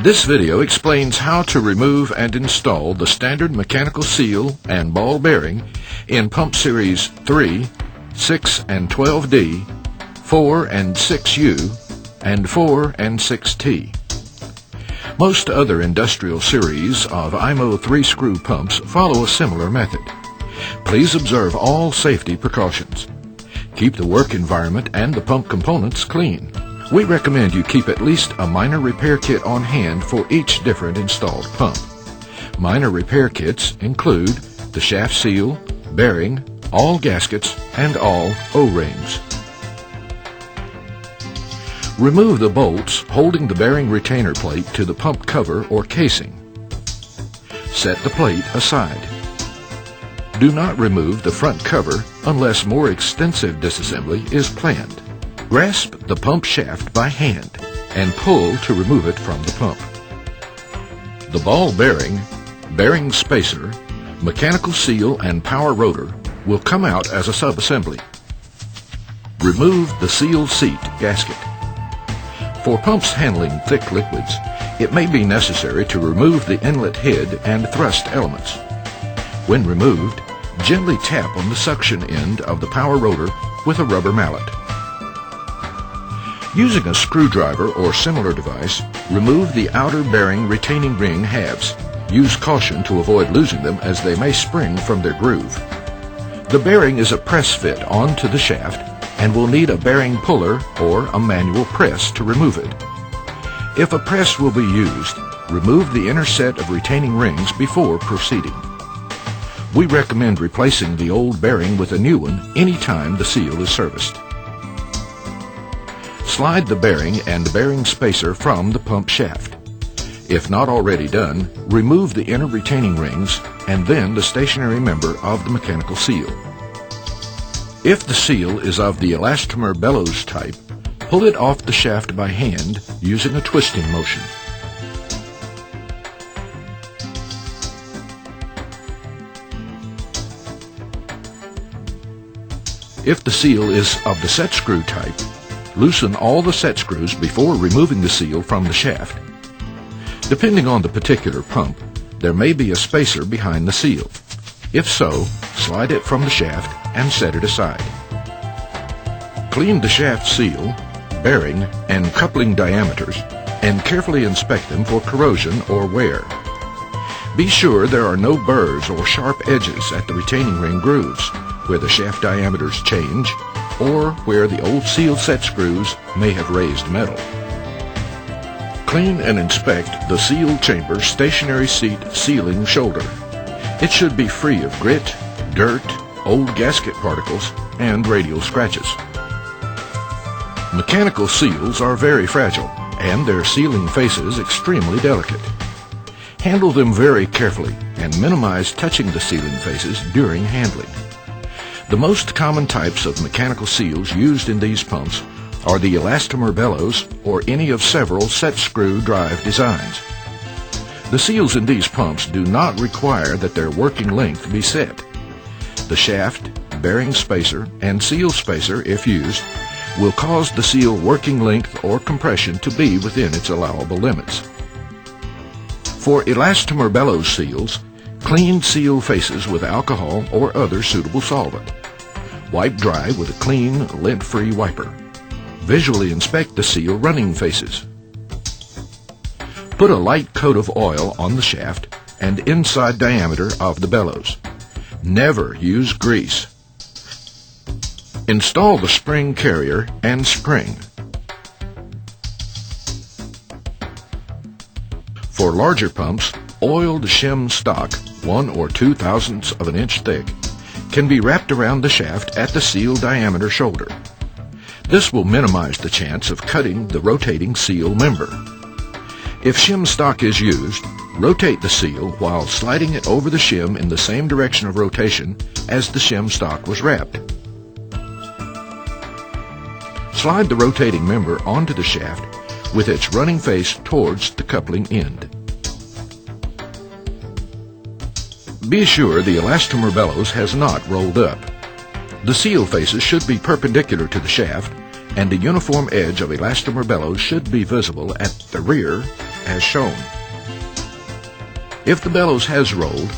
This video explains how to remove and install the standard mechanical seal and ball bearing in pump series 3, 6 and 12D, 4 and 6U, and 4 and 6T. Most other industrial series of IMO 3-screw pumps follow a similar method. Please observe all safety precautions. Keep the work environment and the pump components clean. We recommend you keep at least a minor repair kit on hand for each different installed pump. Minor repair kits include the shaft seal, bearing, all gaskets, and all O-rings. Remove the bolts holding the bearing retainer plate to the pump cover or casing. Set the plate aside. Do not remove the front cover unless more extensive disassembly is planned. Grasp the pump shaft by hand and pull to remove it from the pump. The ball bearing, bearing spacer, mechanical seal, and power rotor will come out as a subassembly. Remove the seal seat gasket. For pumps handling thick liquids, it may be necessary to remove the inlet head and thrust elements. When removed, gently tap on the suction end of the power rotor with a rubber mallet. Using a screwdriver or similar device, remove the outer bearing retaining ring halves. Use caution to avoid losing them as they may spring from their groove. The bearing is a press fit onto the shaft and will need a bearing puller or a manual press to remove it. If a press will be used, remove the inner set of retaining rings before proceeding. We recommend replacing the old bearing with a new one anytime the seal is serviced. Slide the bearing and bearing spacer from the pump shaft. If not already done, remove the inner retaining rings and then the stationary member of the mechanical seal. If the seal is of the elastomer bellows type, pull it off the shaft by hand using a twisting motion. If the seal is of the set screw type, loosen all the set screws before removing the seal from the shaft. Depending on the particular pump, there may be a spacer behind the seal. If so, slide it from the shaft and set it aside. Clean the shaft seal, bearing, and coupling diameters and carefully inspect them for corrosion or wear. Be sure there are no burrs or sharp edges at the retaining ring grooves where the shaft diameters change or where the old seal set screws may have raised metal. Clean and inspect the seal chamber stationary seat sealing shoulder. It should be free of grit, dirt, old gasket particles, and radial scratches. Mechanical seals are very fragile, and their sealing faces extremely delicate. Handle them very carefully and minimize touching the sealing faces during handling. The most common types of mechanical seals used in these pumps are the elastomer bellows or any of several set screw drive designs. The seals in these pumps do not require that their working length be set. The shaft, bearing spacer, and seal spacer, if used, will cause the seal working length or compression to be within its allowable limits. For elastomer bellows seals, clean seal faces with alcohol or other suitable solvent. Wipe dry with a clean, lint-free wiper. Visually inspect the seal running faces. Put a light coat of oil on the shaft and inside diameter of the bellows. Never use grease. Install the spring carrier and spring. For larger pumps, oiled shim stock, 1 or 2 thousandths of an inch thick, can be wrapped around the shaft at the seal diameter shoulder. This will minimize the chance of cutting the rotating seal member. If shim stock is used, rotate the seal while sliding it over the shim in the same direction of rotation as the shim stock was wrapped. Slide the rotating member onto the shaft with its running face towards the coupling end. Be sure the elastomer bellows has not rolled up. The seal faces should be perpendicular to the shaft, and the uniform edge of elastomer bellows should be visible at the rear as shown. If the bellows has rolled,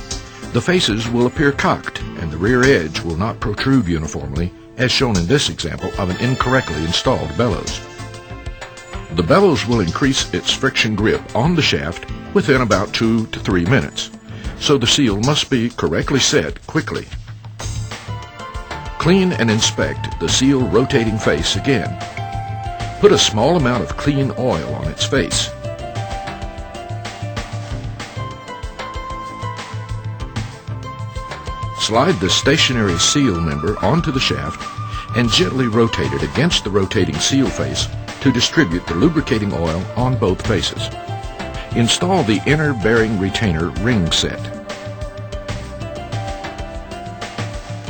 the faces will appear cocked and the rear edge will not protrude uniformly, as shown in this example of an incorrectly installed bellows. The bellows will increase its friction grip on the shaft within about 2 to 3 minutes, so the seal must be correctly set quickly. Clean and inspect the seal rotating face again. Put a small amount of clean oil on its face. Slide the stationary seal member onto the shaft and gently rotate it against the rotating seal face to distribute the lubricating oil on both faces. Install the inner bearing retainer ring set.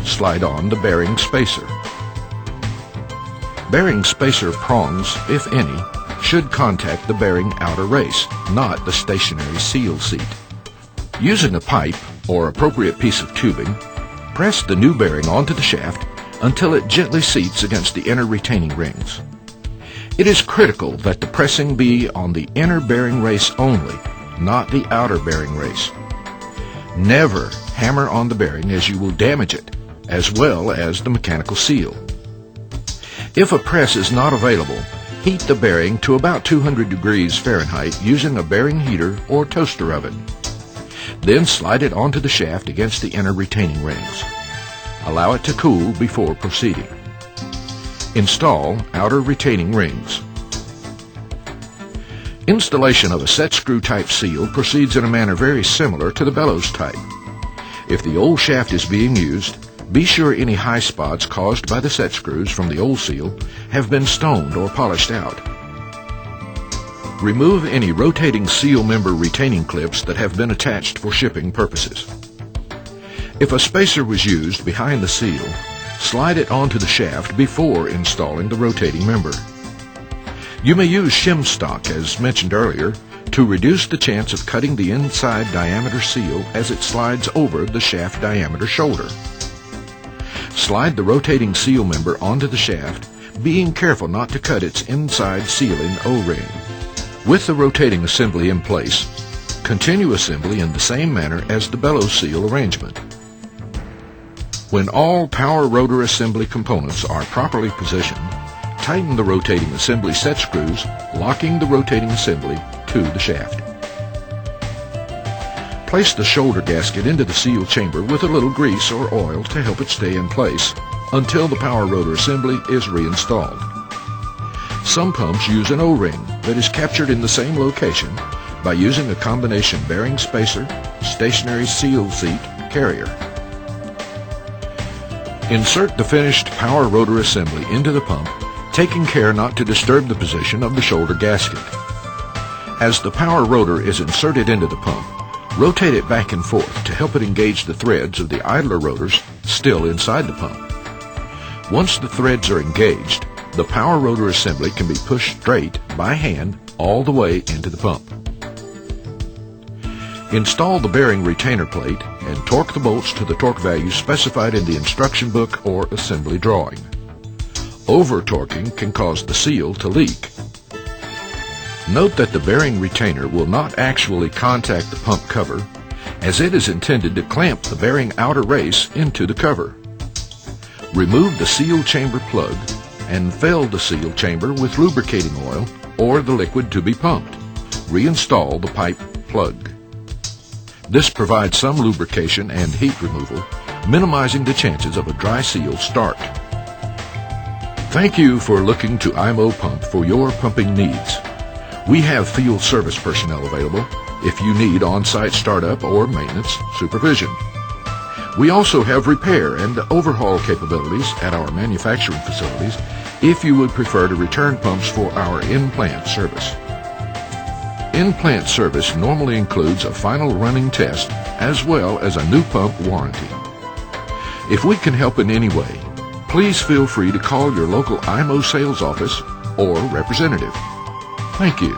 Slide on the bearing spacer. Bearing spacer prongs, if any, should contact the bearing outer race, not the stationary seal seat. Using a pipe or appropriate piece of tubing, press the new bearing onto the shaft until it gently seats against the inner retaining rings. It is critical that the pressing be on the inner bearing race only, not the outer bearing race. Never hammer on the bearing, as you will damage it, as well as the mechanical seal. If a press is not available, heat the bearing to about 200 degrees Fahrenheit using a bearing heater or toaster oven. Then slide it onto the shaft against the inner retaining rings. Allow it to cool before proceeding. Install outer retaining rings. Installation of a set screw type seal proceeds in a manner very similar to the bellows type. If the old shaft is being used, be sure any high spots caused by the set screws from the old seal have been stoned or polished out. Remove any rotating seal member retaining clips that have been attached for shipping purposes. If a spacer was used behind the seal, slide it onto the shaft before installing the rotating member. You may use shim stock, as mentioned earlier, to reduce the chance of cutting the inside diameter seal as it slides over the shaft diameter shoulder. Slide the rotating seal member onto the shaft, being careful not to cut its inside sealing O-ring. With the rotating assembly in place, continue assembly in the same manner as the bellows seal arrangement. When all power rotor assembly components are properly positioned, tighten the rotating assembly set screws, locking the rotating assembly to the shaft. Place the shoulder gasket into the seal chamber with a little grease or oil to help it stay in place until the power rotor assembly is reinstalled. Some pumps use an O-ring that is captured in the same location by using a combination bearing spacer, stationary seal seat, carrier. Insert the finished power rotor assembly into the pump, taking care not to disturb the position of the shoulder gasket. As the power rotor is inserted into the pump, rotate it back and forth to help it engage the threads of the idler rotors still inside the pump. Once the threads are engaged, the power rotor assembly can be pushed straight by hand all the way into the pump. Install the bearing retainer plate and torque the bolts to the torque value specified in the instruction book or assembly drawing. Over-torquing can cause the seal to leak. Note that the bearing retainer will not actually contact the pump cover, as it is intended to clamp the bearing outer race into the cover. Remove the seal chamber plug and fill the seal chamber with lubricating oil or the liquid to be pumped. Reinstall the pipe plug. This provides some lubrication and heat removal, minimizing the chances of a dry seal start. Thank you for looking to IMO Pump for your pumping needs. We have field service personnel available if you need on-site startup or maintenance supervision. We also have repair and overhaul capabilities at our manufacturing facilities if you would prefer to return pumps for our in-plant service. In-plant service normally includes a final running test as well as a new pump warranty. If we can help in any way, please feel free to call your local IMO sales office or representative. Thank you.